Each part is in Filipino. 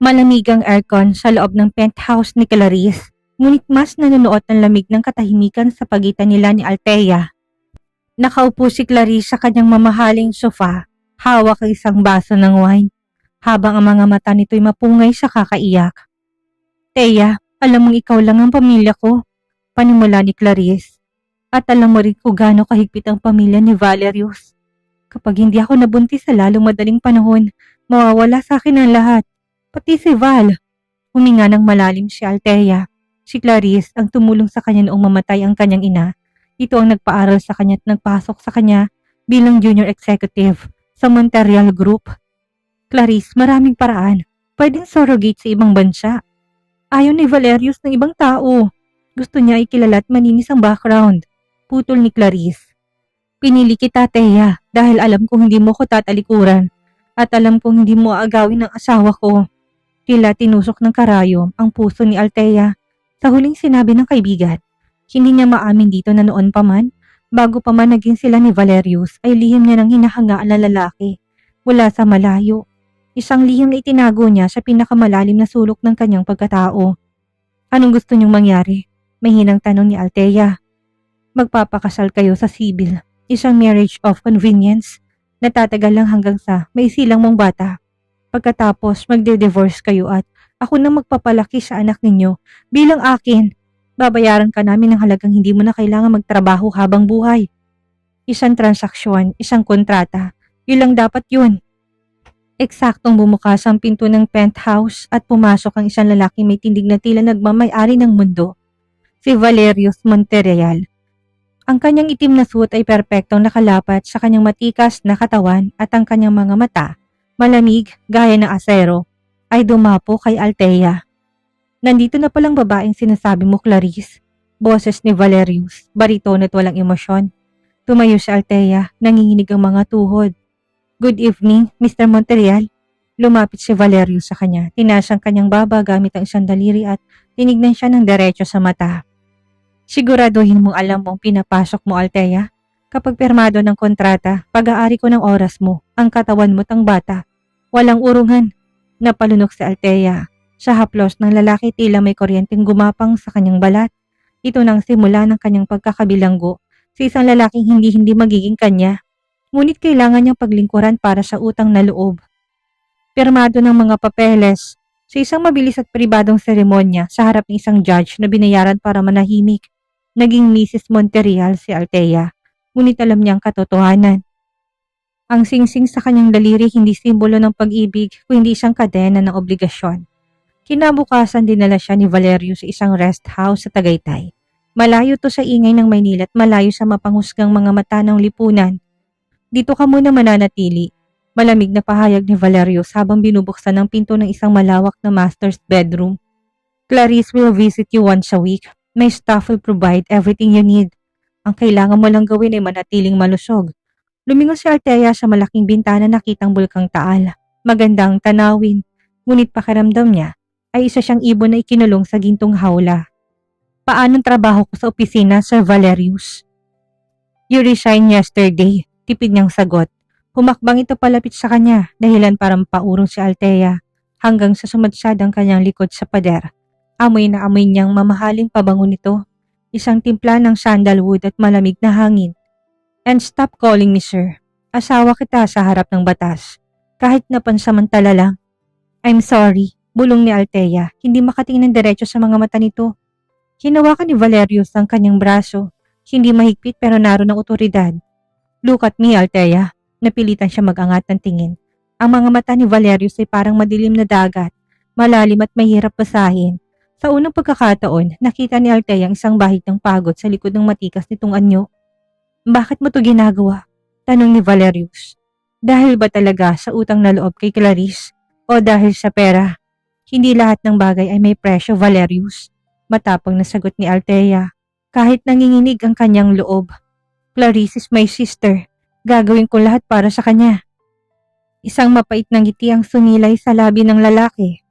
Malamig ang aircon sa loob ng penthouse ni Clarice, ngunit mas nanunuot ng lamig ng katahimikan sa pagitan nila ni Althea. Nakaupo si Clarice sa kanyang mamahaling sofa, hawak ang isang baso ng wine, habang ang mga mata nito'y mapungay sa kakaiyak. "Thea, alam mong ikaw lang ang pamilya ko," panimula ni Clarice. "At alam mo rin kung gaano kahigpit ang pamilya ni Valerius. Kapag hindi ako nabuntis sa lalong madaling panahon, mawawala sa akin ang lahat. Pati si Val." Huminga ng malalim si Althea. Si Clarice ang tumulong sa kanya noong mamatay ang kanyang ina. Ito ang nagpaaral sa kanya at nagpasok sa kanya bilang junior executive sa Monterreal Group. "Clarice, maraming paraan. Pwedeng surrogate sa ibang bansa. Ayaw ni Valerius ng ibang tao. Gusto niya ikilala at maninis ang background." Putol ni Clarice. "Pinili kita, Thea, dahil alam kong hindi mo ko tatalikuran at alam kong hindi mo aagawin ang asawa ko." Tila tinusok ng karayom ang puso ni Althea sa huling sinabi ng kaibigan. Hindi niya maamin dito na noon pa man, bago pa man naging sila ni Valerius, ay lihim niya ng hinahangaan na lalaki mula sa malayo. Isang lihim na itinago niya sa pinakamalalim na sulok ng kanyang pagkatao. "Anong gusto niyong mangyari?" Mahinang tanong ni Althea. "Magpapakasal kayo sa sibil, isang marriage of convenience na tatagal lang hanggang sa may silang mong bata. Pagkatapos magde-divorce kayo at ako nang magpapalaki sa anak ninyo bilang akin. Babayaran ka namin ng halagang hindi mo na kailangan magtrabaho habang buhay. Isang transaksyon, isang kontrata. Yun lang dapat yun." Eksaktong bumukas ang pinto ng penthouse at pumasok ang isang lalaki may tindig na tila nagmamay-ari ng mundo. Si Valerius Monterreal. Ang kanyang itim na suot ay perpektong nakalapat sa kanyang matikas na katawan at ang kanyang mga mata, malamig gaya ng asero, ay dumapo kay Althea. "Nandito na palang babaeng sinasabi mo, Clarice." Boses ni Valerius, baritono at walang emosyon. Tumayo si Althea, nanginginig ang mga tuhod. "Good evening, Mr. Monterreal." Lumapit si Valerius sa kanya, tinaas ang kanyang baba gamit ang isang daliri at tinignan siya ng diretso sa mata. "Siguraduhin mong alam mong pinapasok mo, Althea. Kapag pirmado ng kontrata, pag-aari ko ng oras mo, ang katawan mo't ang bata. Walang urungan." Napalunok si Althea. Sa haplos ng lalaki tila may kuryenteng gumapang sa kanyang balat. Ito nang simula ng kanyang pagkakabilanggo sa isang lalaking hindi magiging kanya. Ngunit kailangan niyang paglingkuran para sa utang na loob. Pirmado ng mga papeles sa isang mabilis at pribadong seremonya sa harap ng isang judge na binayaran para manahimik. Naging Mrs. Monterreal si Althea, ngunit alam niya ang katotohanan. Ang singsing sa kanyang daliri hindi simbolo ng pag-ibig kundi isang kadena ng obligasyon. Kinabukasan dinala siya ni Valerius sa isang rest house sa Tagaytay. Malayo to sa ingay ng Maynila at malayo sa mapanghusgang mga mata ng lipunan. "Dito ka muna mananatili." Malamig na pahayag ni Valerius habang binubuksan ang pinto ng isang malawak na master's bedroom. "Clarice will visit you once a week. My staff will provide everything you need. Ang kailangan mo lang gawin ay manatiling malusog." Lumingon si Althea sa malaking bintana nakitang bulkang Taal. Magandang tanawin, ngunit pakiramdam niya ay isa siyang ibon na ikinulong sa gintong hawla. "Paanong trabaho ko sa opisina, Sir Valerius?" "You resigned yesterday," tipid niyang sagot. Humakbang ito palapit sa kanya, dahilan para mapaurong si Althea, hanggang sa sumadsad ang kanyang likod sa pader. Amoy na amoy niyang mamahaling pabango nito, isang timpla ng sandalwood at malamig na hangin. "And stop calling me sir. Asawa kita sa harap ng batas, kahit na pansamantala lang." "I'm sorry," bulong ni Althea, hindi makatingin ng diretso sa mga mata nito. Hinawakan ni Valerius ang kanyang braso, hindi mahigpit pero naroon ang otoridad. "Look at me, Althea." Napilitan siya mag-angat ng tingin. Ang mga mata ni Valerius ay parang madilim na dagat, malalim at mahirap basahin. Sa unang pagkakataon, nakita ni Althea ang isang bahid ng pagod sa likod ng matikas nitong anyo. "Bakit mo to ginagawa?" tanong ni Valerius. "Dahil ba talaga sa utang na loob kay Clarice? O dahil sa pera?" "Hindi lahat ng bagay ay may presyo, Valerius." Matapang na sagot ni Althea, kahit nanginginig ang kanyang loob. "Clarice is my sister. Gagawin ko lahat para sa kanya." Isang mapait na ngiti ang sumilay sa labi ng lalaki.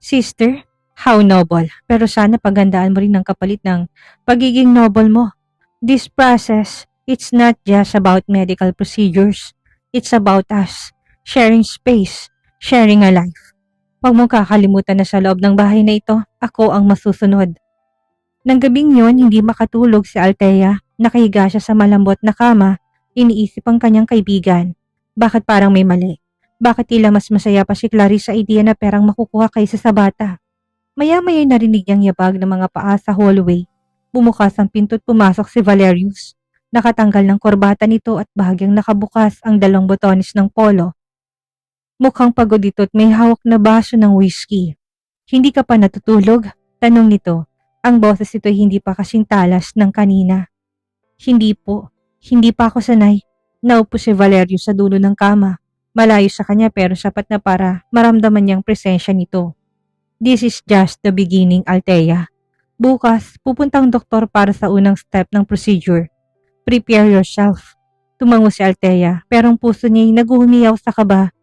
"Sister? How noble. Pero sana paghandaan mo rin ang kapalit ng pagiging noble mo. This process, it's not just about medical procedures. It's about us. Sharing space. Sharing a life." Huwag mong kakalimutan na sa loob ng bahay na ito, ako ang masusunod. Nang gabing yon, hindi makatulog si Althea. Nakahiga siya sa malambot na kama, iniisip ang kanyang kaibigan. Bakit parang may mali? Bakit tila mas masaya pa si Clarice sa idea na perang makukuha kaysa sa bata? Maya-maya'y narinig niyang yabag ng mga paa sa hallway. Bumukas ang pinto't pumasok si Valerius. Nakatanggal ng korbata nito at bahagyang nakabukas ang 2 botones ng polo. Mukhang pagod ito at may hawak na baso ng whiskey. Hindi ka pa natutulog? Tanong nito. Ang boses ito'y hindi pa kasing talas ng kanina. Hindi po. Hindi pa ako sanay. Naupo si Valerius sa dulo ng kama. Malayo sa kanya pero sapat na para maramdaman niyang presensya nito. This is just the beginning, Althea. Bukas, pupuntang doktor para sa unang step ng procedure. Prepare yourself. Tumango si Althea pero ang puso niya'y naguhumiyaw sa kaba.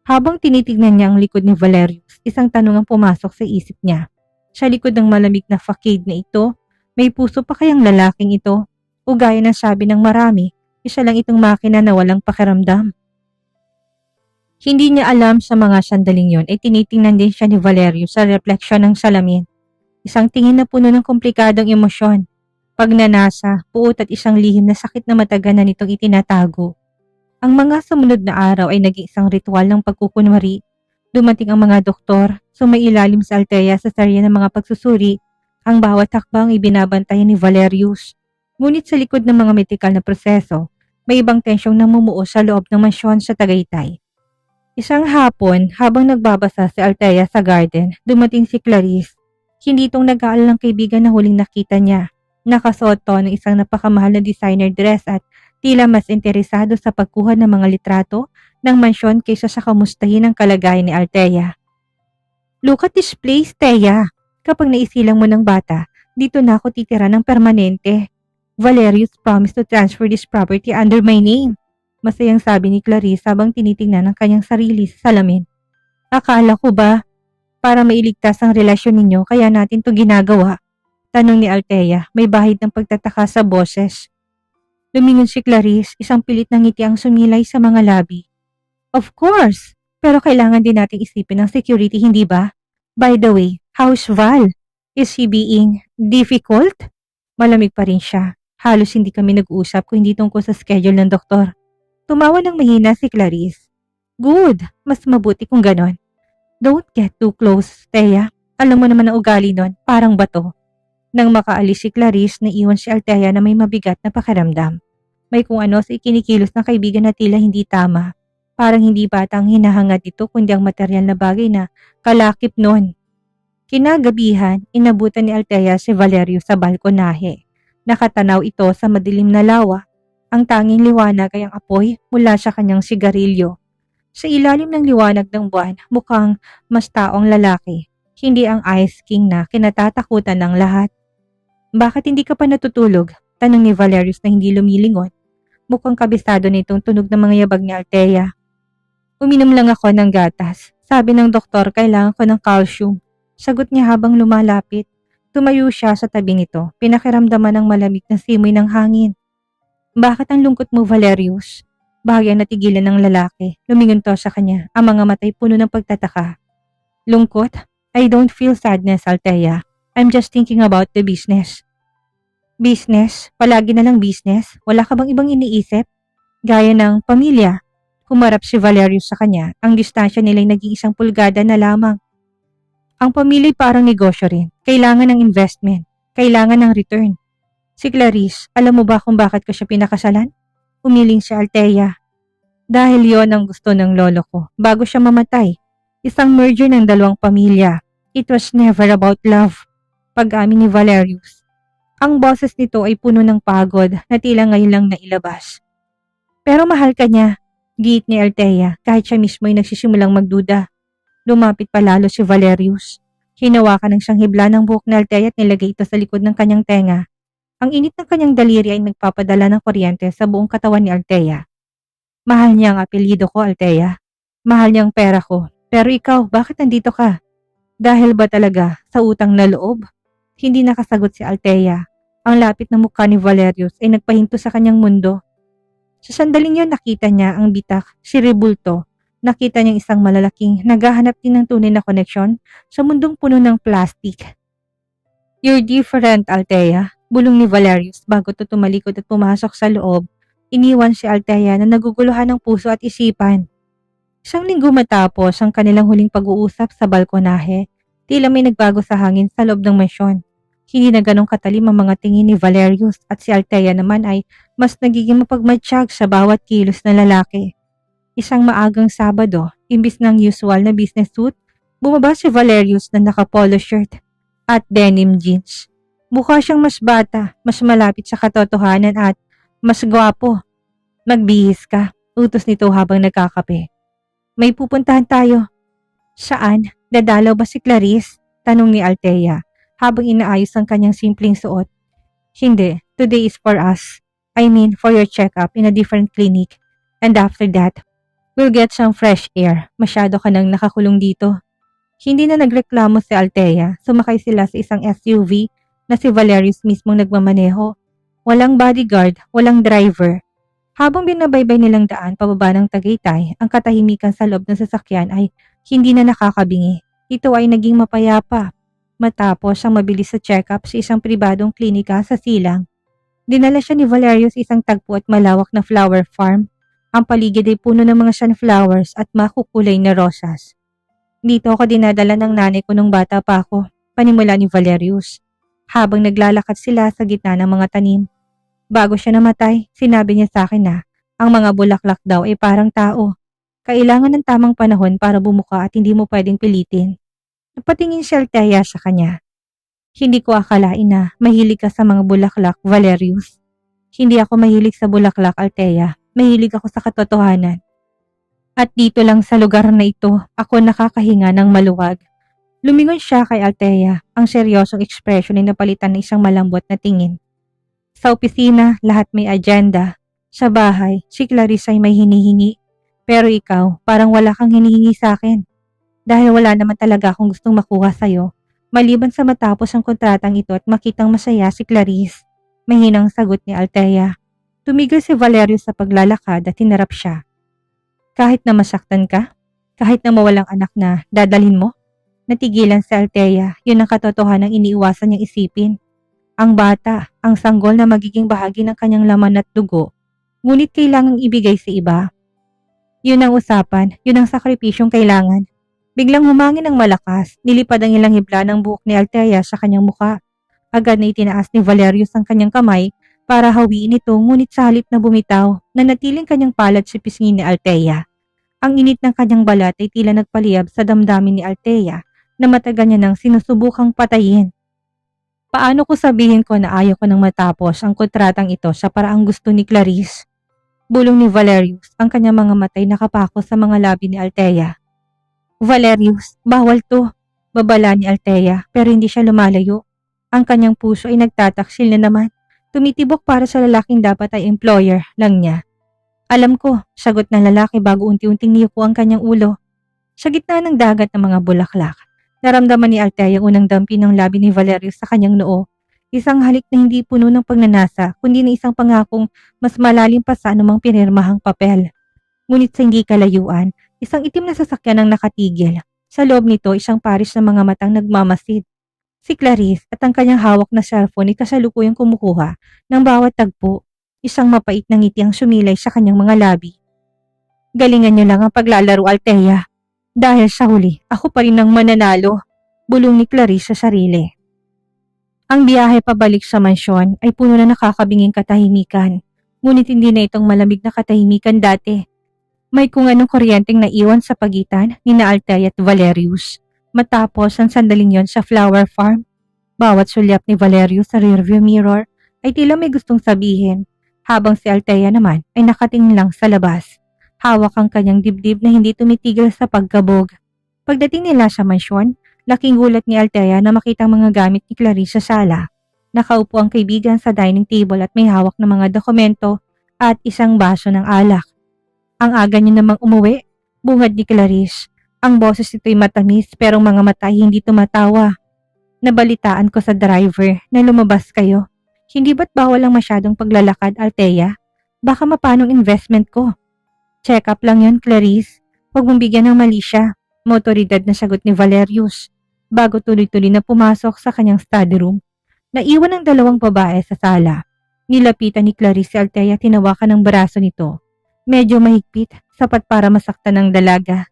Habang tinitignan niya ang likod ni Valerius, isang tanong ang pumasok sa isip niya. Sa likod ng malamig na facade na ito, may puso pa kayang lalaking ito? O gaya ng sabi ng marami, isa lang itong makina na walang pakiramdam. Hindi niya alam sa mga sandaling yon ay tinitingnan din siya ni Valerius sa refleksyon ng salamin. Isang tingin na puno ng komplikadong emosyon. Pagnanasa, puot at isang lihim na sakit na matagal na nitong itinatago. Ang mga sumunod na araw ay naging isang ritual ng pagkukunwari. Dumating ang mga doktor, sumailalim sa Althea sa sarya ng mga pagsusuri. Ang bawat hakbang ibinabantayan ni Valerius. Ngunit sa likod ng mga medikal na proseso, may ibang tensyong namumuo sa loob ng mansyon sa Tagaytay. Isang hapon, habang nagbabasa si Althea sa garden, dumating si Clarice. Hindi itong nag-aalalang kaibigan na huling nakita niya. Nakasuot to ng isang napakamahal na designer dress at tila mas interesado sa pagkuha ng mga litrato ng mansyon kaysa sa kamustahin ang kalagayan ni Althea. Look at this place, Thea. Kapag naisilang mo ng bata, dito na ako titira ng permanente. Valerius promised to transfer this property under my name. Masayang sabi ni Clarice habang tinitingnan ang kanyang sarili sa salamin. Akala ko ba, para mailigtas ang relasyon ninyo kaya natin to ginagawa? Tanong ni Althea, may bahid ng pagtataka sa boses. Lumingon si Clarice, isang pilit na ngiti ang sumilay sa mga labi. Of course, pero kailangan din nating isipin ang security, hindi ba? By the way, how's Val? Is he being difficult? Malamig pa rin siya. Halos hindi kami nag-uusap kung hindi tungkol sa schedule ng doktor. Tumawa ng mahina si Clarice. Good, mas mabuti kung ganon. Don't get too close, Thea. Alam mo naman ang ugali nun, parang bato. Nang makaalis si Clarice, naiwan si Althea na may mabigat na pakiramdam. May kung ano sa ikinikilos ng kaibigan na tila hindi tama. Parang hindi bata ang hinahangad ito kundi ang material na bagay na kalakip nun. Kinagabihan, inabutan ni Althea si Valerio sa balkonahe. Nakatanaw ito sa madilim na lawa. Ang tanging liwanag ay ang apoy mula sa kanyang sigarilyo. Sa ilalim ng liwanag ng buwan, mukhang mas taong lalaki. Hindi ang Ice King na kinatatakutan ng lahat. Bakit hindi ka pa natutulog? Tanong ni Valerius na hindi lumilingon. Mukhang kabisado nitong tunog ng mga yabag ni Althea. Uminom lang ako ng gatas. Sabi ng doktor, kailangan ko ng calcium. Sagot niya habang lumalapit. Tumayo siya sa tabi nito. Pinakiramdaman ng malamig na simoy ng hangin. Bakit ang lungkot mo, Valerius? Bahagyang natigilan ng lalaki. Lumingon to sa kanya. Ang mga matay puno ng pagtataka. Lungkot? I don't feel sadness, Althea. I'm just thinking about the business. Business? Palagi na lang business? Wala ka bang ibang iniisip? Gaya ng pamilya. Humarap si Valerius sa kanya. Ang distansya nila'y naging 1 pulgada na lamang. Ang pamilya parang negosyo rin. Kailangan ng investment. Kailangan ng return. Si Clarice, alam mo ba kung bakit ko siya pinakasalan? Umiling si Althea. Dahil yon ang gusto ng lolo ko bago siya mamatay. Isang merger ng 2 pamilya. It was never about love. Pag-amin ni Valerius. Ang boses nito ay puno ng pagod na tila ngayon lang nailabas. Pero mahal ka niya, giit ni Althea kahit siya mismo ay nagsisimulang magduda. Lumapit pa lalo si Valerius. Hinawakan ng siyang hibla ng buhok ni Althea at nilagay ito sa likod ng kanyang tenga. Ang init ng kanyang daliri ay nagpapadala ng kuryente sa buong katawan ni Althea. Mahal niya ang apelyido ko, Althea. Mahal niya ang pera ko. Pero ikaw, bakit nandito ka? Dahil ba talaga sa utang na loob? Hindi nakasagot si Althea. Ang lapit na mukha ni Valerius ay nagpahinto sa kanyang mundo. Sa sandaling yun nakita niya ang bitak, si Rebulto, Nakita niyang isang malalaking naghahanap din ng tunay na koneksyon sa mundong puno ng plastic. "You're different, Althea," bulong ni Valerius bago to tumalikod at pumasok sa loob. Iniwan si Althea na naguguluhan ng puso at isipan. Isang linggo matapos ang kanilang huling pag-uusap sa balkonahe, tila may nagbago sa hangin sa loob ng mansyon. Hindi na ganong katalim ang mga tingin ni Valerius at si Althea naman ay mas nagiging mapagmatsyag sa bawat kilos na lalaki. Isang maagang Sabado, imbis ng usual na business suit, bumaba si Valerius na naka-polo shirt at denim jeans. Mukha siyang mas bata, mas malapit sa katotohanan at mas gwapo. "Magbihis ka," utos nito habang nagkakape. "May pupuntahan tayo." "Saan? Dadalaw ba si Clarice?" tanong ni Althea habang inaayos ang kanyang simpleng suot. "Hindi, today is for us. I mean for your check-up in a different clinic. And after that, we'll get some fresh air. Masyado ka nang nakakulong dito." Hindi na nagreklamo si Althea. Sumakay sila sa isang SUV na si Valerius mismong nagmamaneho. Walang bodyguard, walang driver. Habang binabaybay nilang daan pababa ng Tagaytay, ang katahimikan sa loob ng sasakyan ay hindi na nakakabingi. Ito ay naging mapayapa matapos ang mabilis sa check-up sa isang pribadong klinika sa Silang. Dinala siya ni Valerius isang tagpo at malawak na flower farm. Ang paligid ay puno ng mga sunflowers at makukulay na rosas. "Dito ako dinadala ng nanay ko nung bata pa ako," panimula ni Valerius, habang naglalakad sila sa gitna ng mga tanim. "Bago siya namatay, sinabi niya sa akin na ang mga bulaklak daw ay parang tao. Kailangan ng tamang panahon para bumuka at hindi mo pwedeng pilitin." Napatingin si Althea sa kanya. "Hindi ko akalain na mahilig ka sa mga bulaklak, Valerius." "Hindi ako mahilig sa bulaklak, Althea. Mahilig ako sa katotohanan. At dito lang sa lugar na ito, ako nakakahinga ng maluwag." Lumingon siya kay Althea, ang seryosong ekspresyon ay napalitan ng isang malambot na tingin. Sa opisina, lahat may agenda. Sa bahay, si Clarice ay may hinihingi. Pero ikaw, parang wala kang hinihingi sa akin. Dahil wala naman talaga akong gustong makuha sa'yo, maliban sa matapos ang kontratang ito at makitang masaya si Clarice. Mahinang sagot ni Althea. Tumigil si Valerius sa paglalakad at hinarap siya. "Kahit na masaktan ka? Kahit na mawalang anak na dadalhin mo?" Natigilan si Althea, yun ang katotohanan ang iniiwasan niyang isipin. Ang bata, ang sanggol na magiging bahagi ng kanyang laman at dugo, ngunit kailangang ibigay sa iba. Yun ang usapan, yun ang sakripisyong kailangan. Biglang humangin ng malakas, nilipad ang ilang hibla ng buhok ni Althea sa kanyang muka. Agad na itinaas ni Valerius ang kanyang kamay para hawiin ito, ngunit sa halip na bumitaw, nanatiling kanyang palad si pisngi ni Althea. Ang init ng kanyang balat ay tila nagpaliyab sa damdamin ni Althea na matagal niya nang sinusubukang patayin. "Paano ko sabihin ko na ayaw ko nang matapos ang kontratang ito sa paraang gusto ni Clarice?" Bulong ni Valerius, ang kanyang mga matay nakapako sa mga labi ni Althea. "Valerius, bawal to," babala ni Althea, pero hindi siya lumalayo. Ang kanyang puso ay nagtataksil na naman. Tumitibok para sa lalaking dapat ay employer lang niya. "Alam ko," sagot ng lalaki bago unti-unting niyuko ang kanyang ulo. Sa gitna ng dagat ng mga bulaklak, naramdaman ni Althea ang unang dampi ng labi ni Valerius sa kanyang noo. Isang halik na hindi puno ng pagnanasa, kundi na isang pangakong mas malalim pa sa anumang pinirmahang papel. Ngunit sa hindi kalayuan, isang itim na sasakyan ang nakatigil. Sa loob nito, isang paris ng mga matang nagmamasid. Si Clarice at ang kanyang hawak na cellphone ay kasalukuyang kumukuha ng bawat tagpo. Isang mapait na ngiti ang sumilay sa kanyang mga labi. "Galingan niyo lang ang paglalaro, Althea. Dahil sa huli, ako pa rin ang mananalo," bulong ni Clarice sa sarili. Ang biyahe pabalik sa mansyon ay puno na nakakabinging katahimikan, ngunit hindi na itong malamig na katahimikan dati. May kung anong kuryenteng naiwan sa pagitan ni Althea at Valerius. Matapos ang sandaling yon sa flower farm, bawat sulyap ni Valerius sa rearview mirror ay tila may gustong sabihin, habang si Althea naman ay nakatingin lang sa labas. Hawak ang kanyang dibdib na hindi tumitigil sa pagkabog. Pagdating nila sa mansyon, laking gulat ni Althea na makita ang mga gamit ni Clarice sa sala. Nakaupo ang kaibigan sa dining table at may hawak ng mga dokumento at isang baso ng alak. "Ang aga niyo namang umuwi," bungad ni Clarice. Ang boses nito'y matamis pero ang mga mata ay hindi tumatawa. "Nabalitaan ko sa driver na lumabas kayo. Hindi ba't bawal ang masyadong paglalakad, Althea? Baka mapanong investment ko." "Check up lang yun, Clarice. Huwag mong bigyan ng mali siya, motoridad na sagot ni Valerius, bago tuloy-tuloy na pumasok sa kanyang study room. Naiwan ang dalawang babae sa sala. Nilapitan ni Clarice si Althea at tinawakan ng braso nito. Medyo mahigpit, sapat para masaktan ng dalaga.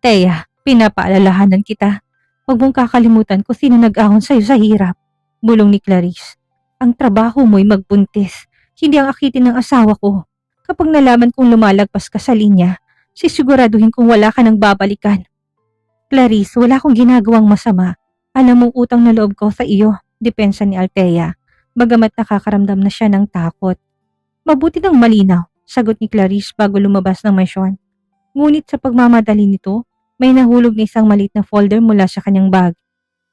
Thea, pinapaalalahanan kita. Huwag mong kakalimutan kung sino nag-ahon sa'yo sa hirap. Bulong ni Clarice. Ang trabaho mo'y magbuntis, hindi ang akitin ng asawa ko. Kapag nalaman kong lumalagpas ka sa linya, sisiguraduhin kong wala ka nang babalikan. Clarice, wala akong ginagawang masama. Alam mong utang na loob ko sa iyo, depensa ni Althea, bagamat nakakaramdam na siya ng takot. Mabuti ng malinaw, sagot ni Clarice bago lumabas ng mansyon. Ngunit sa pagmamadali nito, may nahulog na isang maliit na folder mula sa kanyang bag.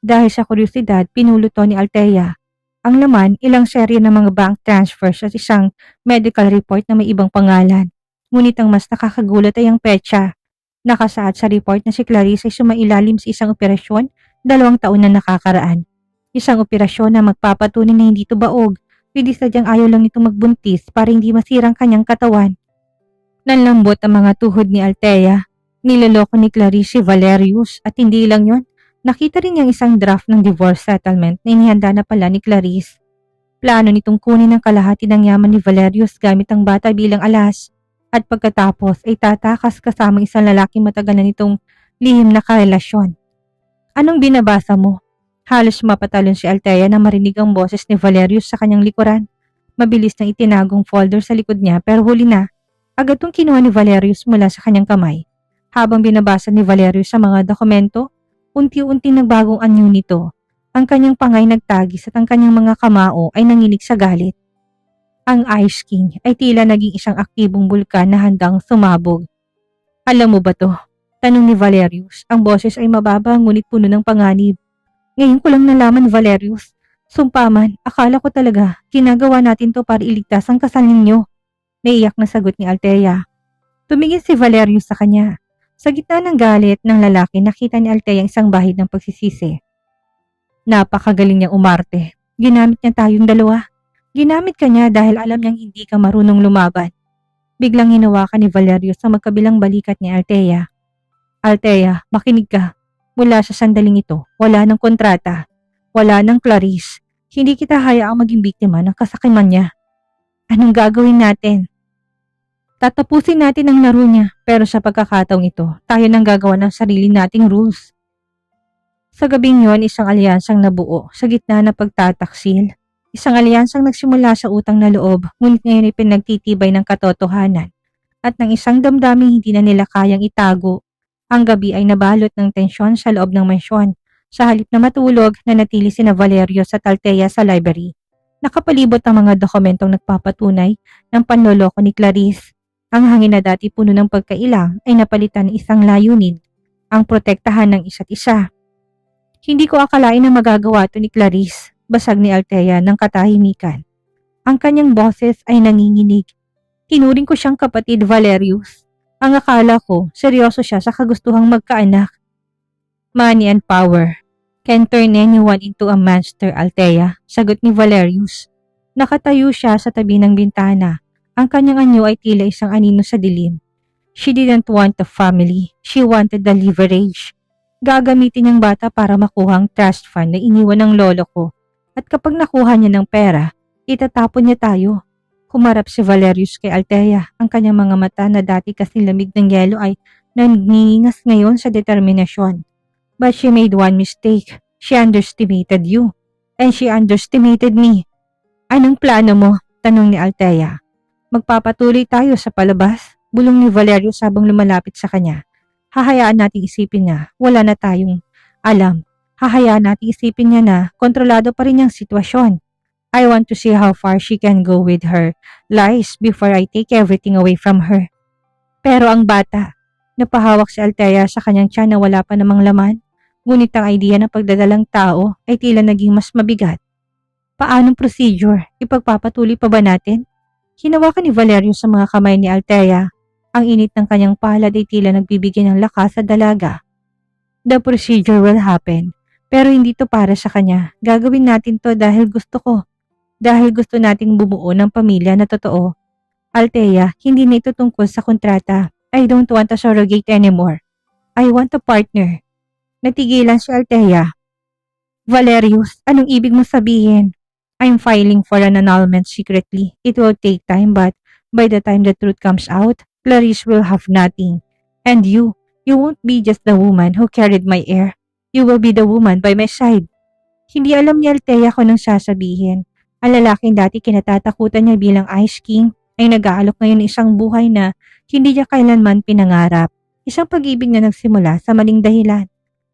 Dahil sa kuryosidad, pinulot to ni Althea. Ang laman, ilang serye ng mga bank transfers at isang medical report na may ibang pangalan. Ngunit ang mas nakakagulat ay ang petsa. Nakasaad sa report na si Clarice ay sumailalim sa isang operasyon 2 taon na nakakaraan. Isang operasyon na magpapatunay na hindi ito baog, kundi sadyang ayaw lang nito magbuntis para hindi masirang kanyang katawan. Nanlambot ang mga tuhod ni Althea. Niloloko ni Clarice si Valerius at hindi lang yon. Nakita rin niyang isang draft ng divorce settlement na inihanda na pala ni Clarice. Plano nitong kunin ang kalahati ng yaman ni Valerius gamit ang bata bilang alas at pagkatapos ay tatakas kasama isang lalaking matagal na nitong lihim na karelasyon. Anong binabasa mo? Halos mapatalon si Althea na marinig ang boses ni Valerius sa kanyang likuran. Mabilis nang itinagong folder sa likod niya pero huli na. Agad tong kinuha ni Valerius mula sa kanyang kamay. Habang binabasa ni Valerius sa mga dokumento, unti-unti nagbagong anyo nito. Ang kanyang pangay nagtagis at ang kanyang mga kamao ay nanginig sa galit. Ang Ice King ay tila naging isang aktibong bulkan na handang sumabog. Alam mo ba to? Tanong ni Valerius. Ang boses ay mababa ngunit puno ng panganib. Ngayon ko lang nalaman, Valerius. Sumpaman, akala ko talaga ginagawa natin to para iligtas ang kasal ninyo. Naiyak na sagot ni Althea. Tumingin si Valerius sa kanya. Sa gitna ng galit ng lalaki, nakita ni Althea ang isang bahid ng pagsisisi. Napakagaling niyang umarte. Ginamit niya tayong dalawa. Ginamit ka niya dahil alam niyang hindi ka marunong lumaban. Biglang hinawakan ni Valerius sa magkabilang balikat ni Althea. Althea, makinig ka. Mula sa sandaling ito, wala ng kontrata. Wala ng Clarice. Hindi kita hayaang maging biktima ng kasakiman niya. Anong gagawin natin? Tatapusin natin ang laro niya, pero sa pagkakataong ito, tayo nang gagawa ng sarili nating rules. Sa gabing yon, isang alyansang nabuo sa gitna ng pagtataksil. Isang alyansang nagsimula sa utang na loob, ngunit ngayon ay pinagtitibay ng katotohanan. At ng isang damdaming hindi na nila kayang itago. Ang gabi ay nabalot ng tensyon sa loob ng mansyon. Sa halip na matulog, nanatili sina Valerius at Althea sa library. Nakapalibot ang mga dokumentong nagpapatunay ng panloloko ni Clarice. Ang hangin na dati puno ng pagkailang ay napalitan ng isang layunin, ang protektahan ng isa't isa. Hindi ko akalain na magagawa ito ni Clarice, basag ni Althea ng katahimikan. Ang kanyang boses ay nanginginig. Tinuring ko siyang kapatid, Valerius. Ang akala ko, seryoso siya sa kagustuhang magkaanak. Money and power can turn anyone into a monster, Althea, sagot ni Valerius. Nakatayo siya sa tabi ng bintana. Ang kanyang anyo ay tila isang anino sa dilim. She didn't want a family. She wanted the leverage. Gagamitin niyang bata para makuha ang trust fund na iniwan ng lolo ko. At kapag nakuha niya ng pera, itatapon niya tayo. Humarap si Valerius kay Althea. Ang kanyang mga mata na dati kasing lamig ng yelo ay nanginginas ngayon sa determinasyon. But she made one mistake. She underestimated you. And she underestimated me. Anong plano mo? Tanong ni Althea. Magpapatuloy tayo sa palabas, bulong ni Valerius habang lumalapit sa kanya. Hahayaan nating isipin na wala na tayong alam. Hahayaan nating isipin niya na kontrolado pa rin niyang sitwasyon. I want to see how far she can go with her lies before I take everything away from her. Pero ang bata, napahawak si Althea sa kanyang tiyan na wala pa namang laman. Ngunit ang idea ng pagdadalang tao ay tila naging mas mabigat. Paanong procedure? Ipagpapatuloy pa ba natin? Hinawakan ni Valerius sa mga kamay ni Althea. Ang init ng kanyang palad ay tila nagbibigay ng lakas sa dalaga. The procedure will happen, pero hindi to para sa kanya. Gagawin natin to dahil gusto ko. Dahil gusto nating bumuo ng pamilya na totoo. Althea, hindi na ito tungkol sa kontrata. I don't want a surrogate anymore. I want a partner. Natigilan si Althea. Valerius, anong ibig mo sabihin? I'm filing for an annulment secretly. It will take time but by the time the truth comes out, Clarice will have nothing. And you won't be just the woman who carried my heir. You will be the woman by my side. Hindi alam ni Althea kung anong sasabihin. Ang lalaking dati kinatatakutan niya bilang Ice King ay nag-aalok ngayon ng isang buhay na hindi niya kailanman pinangarap. Isang pag-ibig na nagsimula sa maling dahilan.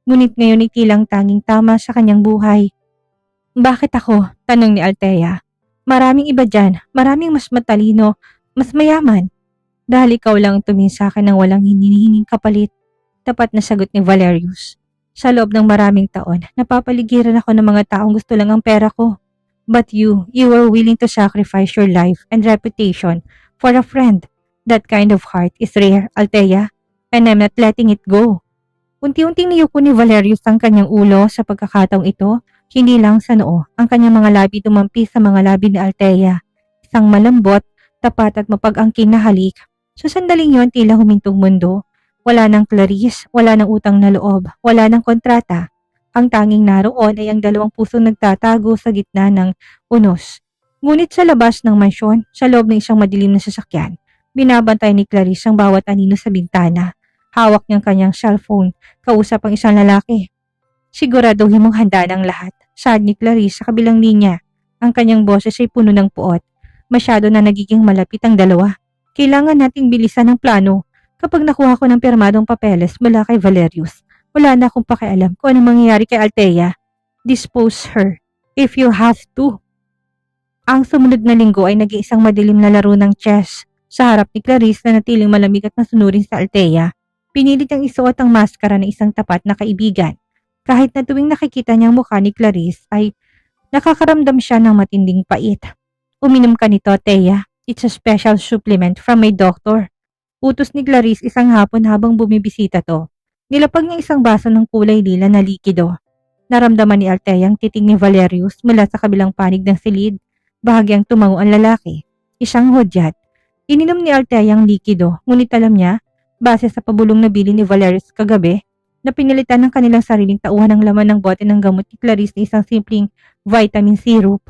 Ngunit ngayon ay tilang tanging tama sa kanyang buhay. Bakit ako? Tanong ni Althea. Maraming iba dyan, maraming mas matalino, mas mayaman. Dahil ikaw lang tumingin sa akin ng walang hinihinging kapalit. Tapat na sagot ni Valerius. Sa loob ng maraming taon, napapaligiran ako ng mga taong gusto lang ang pera ko. But you were willing to sacrifice your life and reputation for a friend. That kind of heart is rare, Althea, and I'm not letting it go. Unti-unting niyuko ni Valerius ang kanyang ulo sa pagkakataong ito, hindi lang sa noo, ang kanyang mga labi tumampi sa mga labi ni Althea. Isang malambot, tapat at mapag-angking na halik. Sa sandaling yon tila humintong mundo. Wala ng Clarice, wala ng utang na loob, wala ng kontrata. Ang tanging naroon ay ang dalawang pusong nagtatago sa gitna ng unos. Ngunit sa labas ng mansyon, sa loob ng isang madilim na sasakyan, binabantay ni Clarice ang bawat anino sa bintana. Hawak niyang kanyang cellphone, kausap ang isang lalaki. Siguraduhin mong handa ng lahat. Saad ni Clarice sa kabilang linya. Ang kanyang boses ay puno ng puot. Masyado na nagiging malapit ang dalawa. Kailangan nating bilisan ang plano. Kapag nakuha ko ng pirmadong papeles mula kay Valerius, wala na akong pakialam kung anong mangyayari kay Althea. Dispose her, if you have to. Ang sumunod na linggo ay naging isang madilim na laro ng chess. Sa harap ni Clarice na natiling malamig at masunurin sa Althea, pinilit niyang isuot ang maskara ng isang tapat na kaibigan. Kahit na tuwing nakikita niya ang mukha ni Clarice ay nakakaramdam siya ng matinding pait. Uminom ka nito, Thea. It's a special supplement from my doctor. Utos ni Clarice isang hapon habang bumibisita to. Nilapag niya isang baso ng kulay lila na likido. Naramdaman ni Althea ang titig ni Valerius mula sa kabilang panig ng silid. Bahagyang tumango ang lalaki. Isang hudyat. Ininom ni Althea ang likido, ngunit alam niya, base sa pabulong na bili ni Valerius kagabi, na pinalitan ng kanilang sariling tauhan ng laman ng bote ng gamot ni Clarice na isang simpleng vitamin syrup.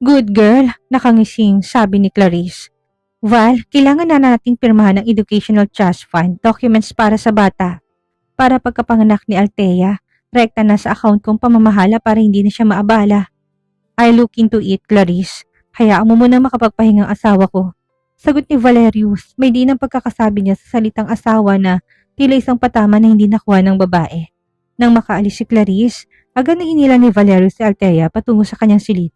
Good girl, nakangising, sabi ni Clarice. Val, kailangan na nating pirmahan ng Educational Trust Fund documents para sa bata. Para pagkapanganak ni Althea, rekta na sa account kong pamamahala para hindi na siya maabala. I look into it, Clarice. Hayaan mo muna makapagpahingang asawa ko. Sagot ni Valerius, may di ng pagkakasabi niya sa salitang asawa na tila isang patama na hindi nakuha ng babae. Nang makaalis si Clarice, agad na hinila ni Valerius si Althea patungo sa kanyang silid.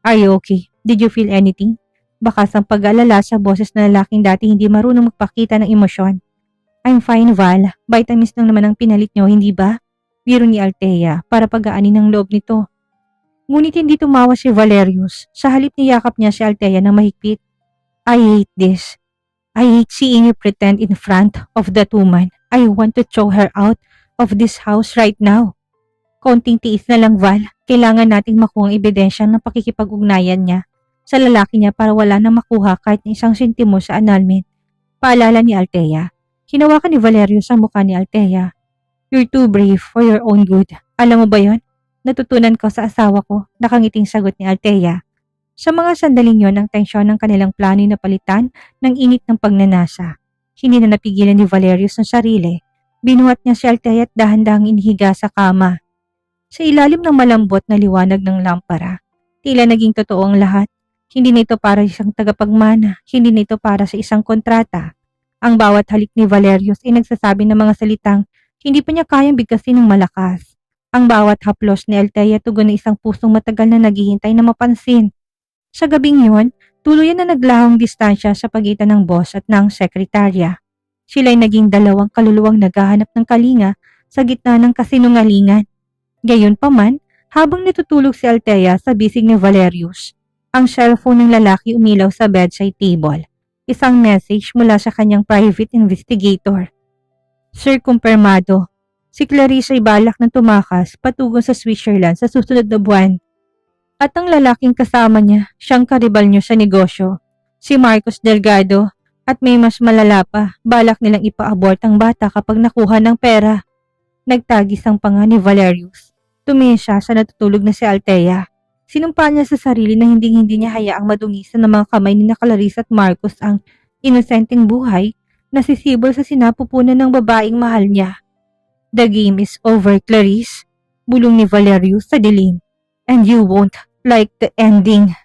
Are you okay? Did you feel anything? Bakas ang pag-alala sa boses na lalaking dati hindi marunong magpakita ng emosyon. I'm fine, Val. Vitamins lang naman ang pinalit niyo, hindi ba? Biro ni Althea para pagaanin ng loob nito. Ngunit hindi tumawa si Valerius. Sa halip niyakap niya si Althea ng mahigpit. I hate this. I hate seeing you pretend in front of that woman. I want to throw her out of this house right now. Konting tiis na lang, Val. Kailangan nating makuha ang ebidensya ng pakikipag-ugnayan niya sa lalaki niya para wala na makuha kahit na isang sentimo sa annulment. Paalala ni Althea. Hinawakan ni Valerius ang mukha ni Althea. You're too brave for your own good. Alam mo ba yon? Natutunan ko sa asawa ko, nakangiting sagot ni Althea. Sa mga sandaling yon, ang tensyon ng kanilang plano na palitan ng init ng pagnanasa. Hindi na napigilan ni Valerius ang sarili. Binuhat niya si Althea at dahan-dahang inihiga sa kama. Sa ilalim ng malambot na liwanag ng lampara, tila naging totoo ang lahat. Hindi na ito para sa isang tagapagmana, hindi na ito para sa isang kontrata. Ang bawat halik ni Valerius ay nagsasabi ng mga salitang hindi pa niya kayang bigkasin ng malakas. Ang bawat haplos ni Althea tugon ng isang pusong matagal na naghihintay na mapansin. Sa gabing yun, tuluyan na naglahong distansya sa pagitan ng boss at ng sekretarya. Sila'y naging dalawang kaluluwang naghahanap ng kalinga sa gitna ng kasinungalingan. Gayunpaman, habang natutulog si Althea sa bisig ni Valerius, ang cellphone ng lalaki umilaw sa bedside table. Isang message mula sa kanyang private investigator. Sir Kumpirmado, si Clarice ay balak na tumakas patungo sa Switzerland sa susunod na buwan. At ang lalaking kasama niya, siyang karibal niyo sa negosyo, si Marcos Delgado, At may mas malala pa, balak nilang ipa-abort ang bata kapag nakuha ng pera. Nagtagis ang panga ni Valerius. Tumingin siya sa natutulog na si Althea. Sinumpa niya sa sarili na hindi niya hayaang madungisan ng mga kamay ni Clarice at Marcus ang inosenteng buhay na sisibol sa sinapupunan ng babaeng mahal niya. The game is over, Clarice. Bulong ni Valerius sa dilim. And you won't like the ending.